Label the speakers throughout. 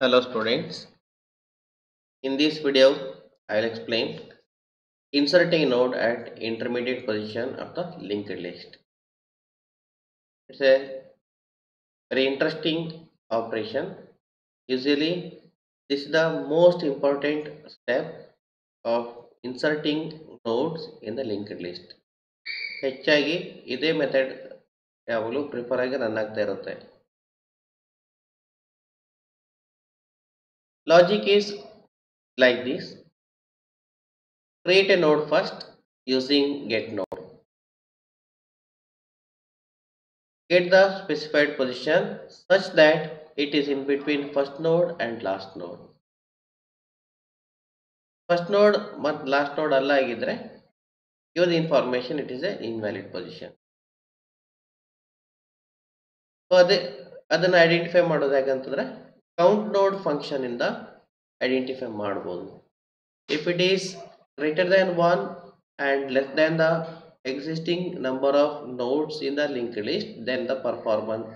Speaker 1: Hello students, in this video I will explain inserting node at intermediate position of the linked list. It's a very interesting operation. Usually this is the most important step of inserting nodes in the linked list. ಹೆಚ್ಚಾಗಿ ಇದೇ method ಯಾವಾಗಲೂ prefer ಆಗಿ run ಆಗ್ತಾ ಇರುತ್ತೆ. Logic is like this. Create a node first using get node. Get the specified position such that it is in between first node and last node. First node ಮತ್ತು last node ಅಲ್ಲ ಆಗಿದ್ರೆ give the information it is a invalid position. So ಅದನ್ನು identify ಮಾಡೋದು ಹೇಗಂತಂದ್ರೆ count ನೋಡ್ function ಇಂದ identify ಮಾಡಬಹುದು. If it is greater than 1 and less than the existing number of nodes in the linked list, then the performance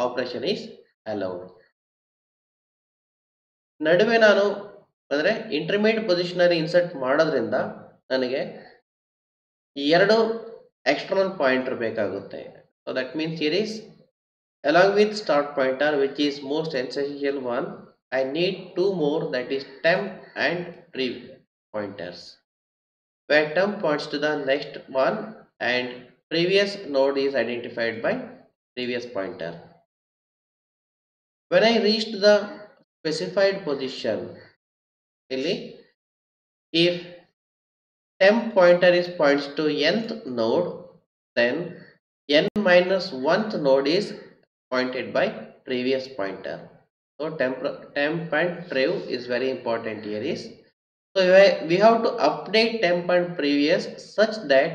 Speaker 1: operation is allowed. ನಡುವೆ ನಾನು ಅಂದರೆ intermediate position ಅಲ್ಲಿ insert ಮಾಡೋದ್ರಿಂದ ನನಗೆ ಎರಡು ಎಕ್ಸ್ಟರ್ನಲ್ ಪಾಯಿಂಟರ್ ಬೇಕಾಗುತ್ತೆ. So that means here is along with start pointer, which is most essential one, I need two more, that is temp and prev pointers, where temp points to the next one and previous node is identified by previous pointer. When I reached the specified position, if temp pointer is points to nth node, then n minus 1th node is pointed by previous pointer. So temp and prev is very important here is. So we have to update temp and previous such that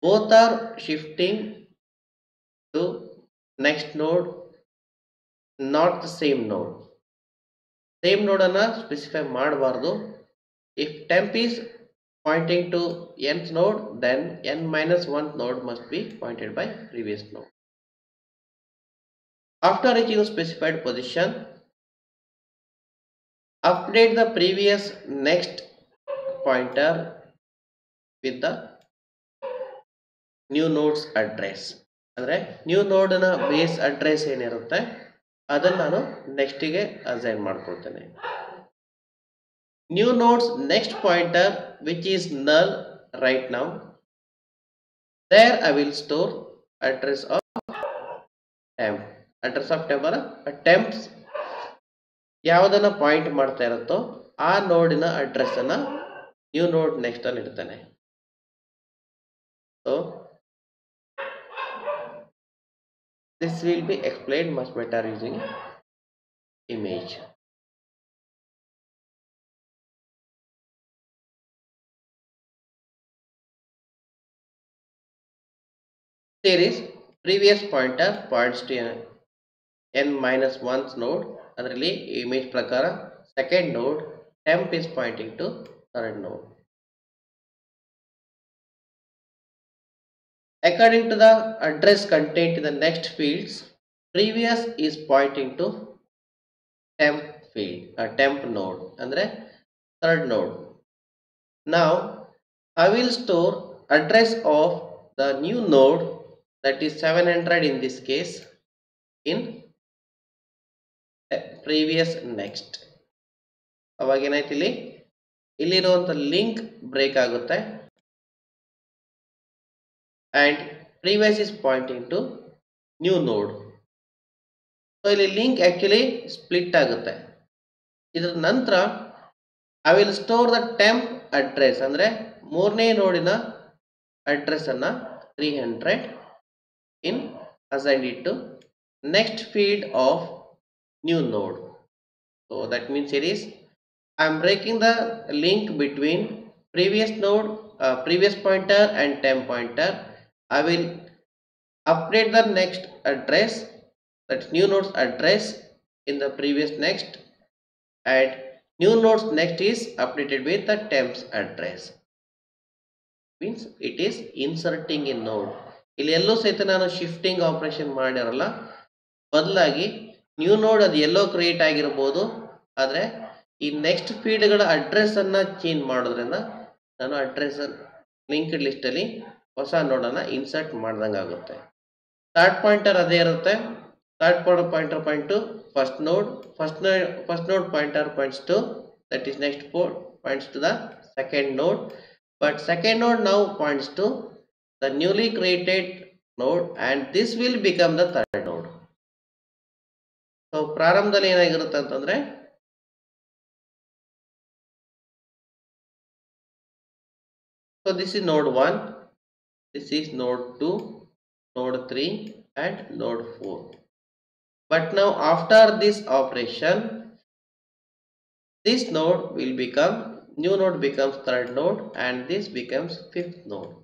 Speaker 1: both are shifting to next node, not the same node. Same node anna specify ಮಾಡಬಾರದು. If temp is pointing to nth node, then n minus 1th node must be pointed by previous node. After reaching the specified position, update the previous next pointer with the new node's address. ಅಂದರೆ new ನೋಡ್ನ base address ಏನಿರುತ್ತೆ ಅದನ್ನು ನಾನು ನೆಕ್ಸ್ಟಿಗೆ assign ಮಾಡ್ಕೊಳ್ತೇನೆ. New node's next pointer which is null right now, there I will store address of temp. Address of temp temp's ಯಾವುದನ್ನ point ಮಾಡ್ತಾ ಇರುತ್ತೋ ಆ ನೋಡಿನ ಅಡ್ರೆಸ್ ಅನ್ನ ನ್ಯೂ ನೋಡ್ ನೆಕ್ಸ್ಟ್ ಅಲ್ಲಿ ಇಡ್ತಾನೆ. So this will be explained much better using image. There is previous pointer points to n minus 1th node. ಅದರಲ್ಲಿ image ಪ್ರಕಾರ second node, temp is pointing to third node. According to the address contained in the next fields, previous is pointing to temp field, temp node, andre third node. Now I will store address of the new node, that is 700 in this case, in previous next. ಅವಾಗ ಏನಾಯ್ತು ಇಲ್ಲಿರುವಂಥ link break ಆಗುತ್ತೆ and previous is pointing to new node. So ಇಲ್ಲಿ link actually split ಆಗುತ್ತೆ. ಇದರ ನಂತರ I will store the temp address, ಅಂದರೆ ಮೂರನೇ ನೋಡಿನ ಅಡ್ರೆಸ್ ಅನ್ನ 300 in assigned it to next field of new node. So that means here is I am breaking the link between previous node, previous pointer and temp pointer. I will update the next address, that's new node's address, in the previous next, and new node's next is updated with the temp's address. Means it is inserting in node. ಇಲ್ಲಿ ಎಲ್ಲೂ ಸಹಿತ ನಾನು shifting operation ಮಾಡಿರಲ್ಲ, ಬದಲಾಗಿ new ನೋಡ್ ಅದು ಎಲ್ಲೋ create ಆಗಿರ್ಬೋದು, ಆದರೆ ಈ ನೆಕ್ಸ್ಟ್ ಫೀಲ್ಡ್ಗಳ ಅಡ್ರೆಸ್ ಅನ್ನ ಚೇಂಜ್ ಮಾಡೋದ್ರಿಂದ ನಾನು ಅಡ್ರೆಸ್ ಲಿಂಕ್ಡ್ ಲಿಸ್ಟ್ ಅಲ್ಲಿ ಹೊಸ ನೋಡನ್ನ ಇನ್ಸರ್ಟ್ ಮಾಡ್ದಂಗೆ ಆಗುತ್ತೆ. ಸ್ಟಾರ್ಟ್ ಪಾಯಿಂಟರ್ ಅದೇ ಇರುತ್ತೆ. Start pointer point to first node, first node pointer points to that is next points to the second node, but second node now points to the newly created node and this will become the third node. So ಪ್ರಾರಂಭದಲ್ಲಿ ಏನಾಗಿರುತ್ತೆ ಅಂತಂದ್ರೆ so this is node 1, this is node 2, node 3 and node 4, but now after this operation this node will become, new node becomes third node and this becomes fifth node.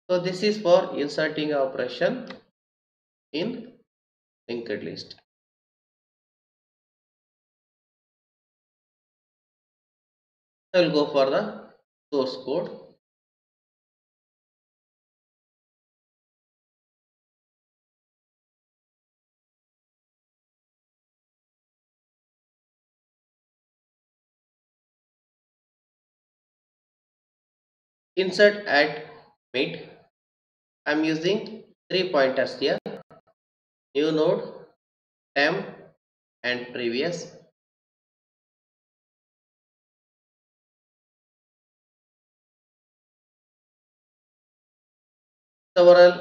Speaker 1: So this is for inserting operation in linked list. I will go for the source code. Insert at mid. I am using 3 pointers here: new node, temp and previous. Several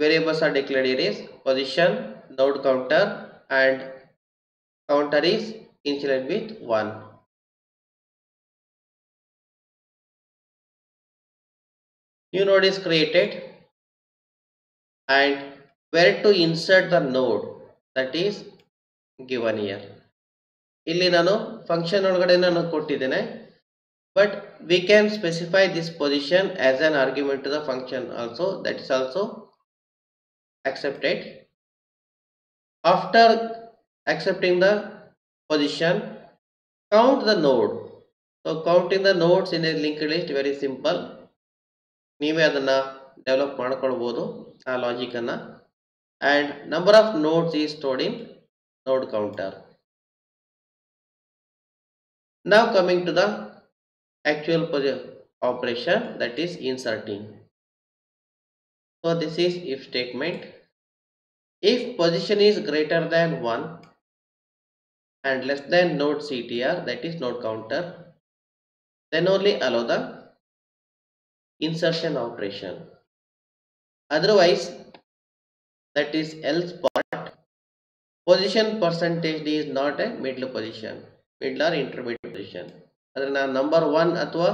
Speaker 1: variables are declared here is position, node counter and counter is initialized with 1. New node is created and where to insert the node, that is given here. ಇಲ್ಲಿ ನಾನು function ಒಳಗಡೆ ನಾನು ಕೊಟ್ಟಿದ್ದೇನೆ, but we can specify this position as an argument to the function also, that is also accepted. After accepting the position, count the node. So counting the nodes in a linked list very simple. ನೀವೇ ಅದನ್ನ develop ಮಾಡ್ಕೊಳ್ಬಹುದು ಆ logic ಅನ್ನ. and number of nodes is stored in node counter. Now coming to the actual operation, that is inserting. So this is if statement. If position is greater than 1 and less than node CTR, that is node counter, then only allow the insertion operation. Otherwise, that is else part, position percentage is not a middle position, middle or intermediate position. ಅದನ್ನ number 1 ಅಥವಾ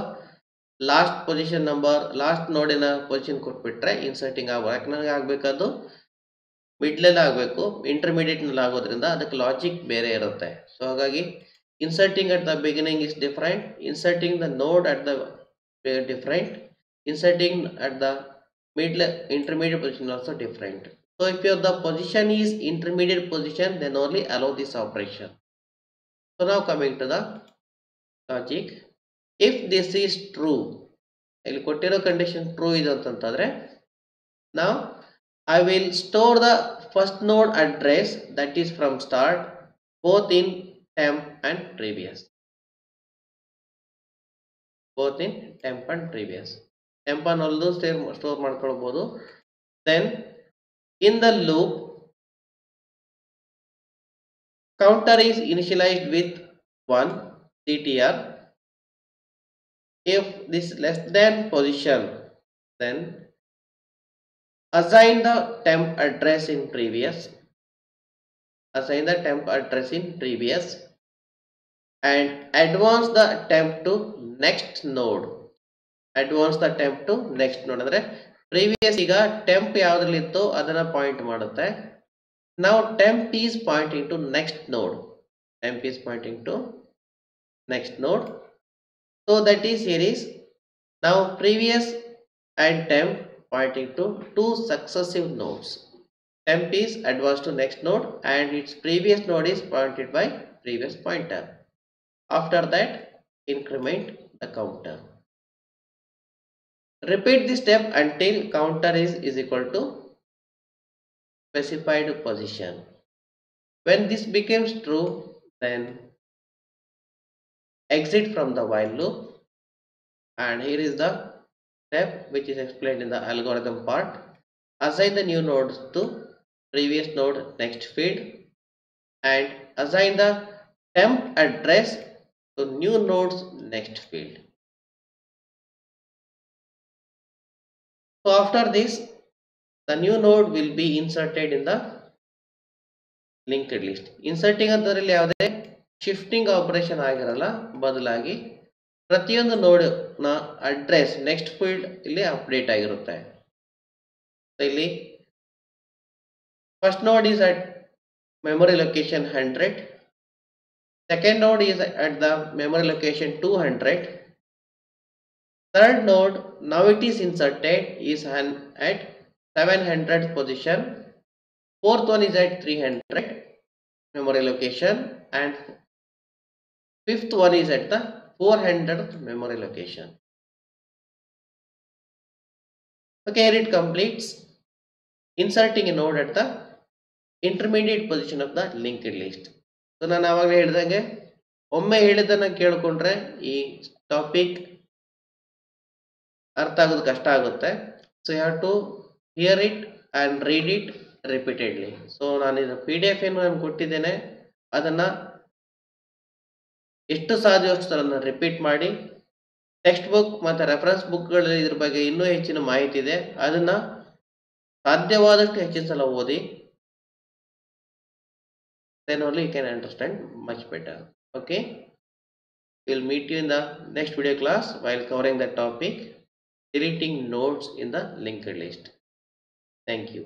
Speaker 1: last position number last ನೋಡಿನ position ಕೊಟ್ಬಿಟ್ರೆ inserting ಯಾಕಂದ್ರೆ ಆಗಬೇಕಾದ್ದು ಮಿಡ್ಲಲ್ಲಿ ಆಗಬೇಕು, intermediate ನಲ್ಲಿ ಆಗೋದ್ರಿಂದ ಅದಕ್ಕೆ ಲಾಜಿಕ್ ಬೇರೆ ಇರುತ್ತೆ. ಸೊ ಹಾಗಾಗಿ inserting at the beginning is different, inserting the node at the different, inserting at the middle intermediate position also different. So if your the position is intermediate position, then only allow this operation. So now coming to the logic, if this is true, ಇಲ್ಲಿ ಕೊಟ್ಟಿರೋ condition true ಇದೆ ಅಂತಂದ್ರೆ now I will store the first node address, that is from start, both in temp and previous. Both in temp and previous. temp ಅನ್ನೋದು store ಮಾಡ್ಕೊಳ್ಬಹುದು. then in the loop, counter is initialized with 1 CTR. If this less than position, then assign the temp address in previous, assign the temp address in previous and advance the temp to next node, advance the temp to next node. ಅಂದ್ರೆ previous ಈಗ temp ಯಾವ್ದ್ರಲ್ಲಿ ಇತ್ತು ಅದನ್ನ point ಮಾಡುತ್ತೆ. now temp is pointing to next node, temp is pointing to next node. So that is here is now previous and temp pointing to two successive nodes. temp is advanced to next node and its previous node is pointed by previous pointer. After that, increment the counter. Repeat this step until counter is equal to specified position. When this becomes true, then exit from the while loop, and here is the step which is explained in the algorithm part. Assign the new nodes to previous node next field, and assign the temp address to new node's next field. So after this, the new node will be inserted in the linked list. Inserting ಅದರಲ್ಲಿ ಯಾವುದೇ shifting operation ಆಗಿರಲ್ಲ, ಬದಲಾಗಿ ಪ್ರತಿಯೊಂದು ನೋಡ್ ನ address next field ಇಲ್ಲಿ update ಆಗಿರುತ್ತೆ. ಇಲ್ಲಿ ಫಸ್ಟ್ ನೋಡ್ is at memory location 100, second node is at the memory location 200, third node now it is inserted is at 700 position, fourth one is at 300 memory location, and fifth one is at the 400th memory location. Okay, here it completes inserting a node at the intermediate position of the linked list. So ನಾನು ಆವಾಗಲೇ ಹೇಳಿದಂಗೆ ಒಮ್ಮೆ ಹೇಳಿದ್ದನ್ನು ಕೇಳಿಕೊಂಡ್ರೆ ಈ topic ಅರ್ಥ ಆಗೋದು ಕಷ್ಟ ಆಗುತ್ತೆ. So you have to hear it and read it repeatedly. So ನಾನು ಇದು PDF ಏನು ನಾನು ಕೊಟ್ಟಿದ್ದೇನೆ, ಅದನ್ನು ಎಷ್ಟು ಸಾಧ್ಯವಷ್ಟು ಅದನ್ನು ರಿಪೀಟ್ ಮಾಡಿ, ಟೆಕ್ಸ್ಟ್ ಬುಕ್ ಮತ್ತು ರೆಫರೆನ್ಸ್ ಬುಕ್ಗಳಲ್ಲಿ ಇದ್ರ ಬಗ್ಗೆ ಇನ್ನೂ ಹೆಚ್ಚಿನ ಮಾಹಿತಿ ಇದೆ, ಅದನ್ನು ಸಾಧ್ಯವಾದಷ್ಟು ಹೆಚ್ಚಿನ ಸಲ ಓದಿ. Then only you can understand much better. Okay, we'll meet you in the next video class while covering the topic deleting nodes in the linked list. Thank you.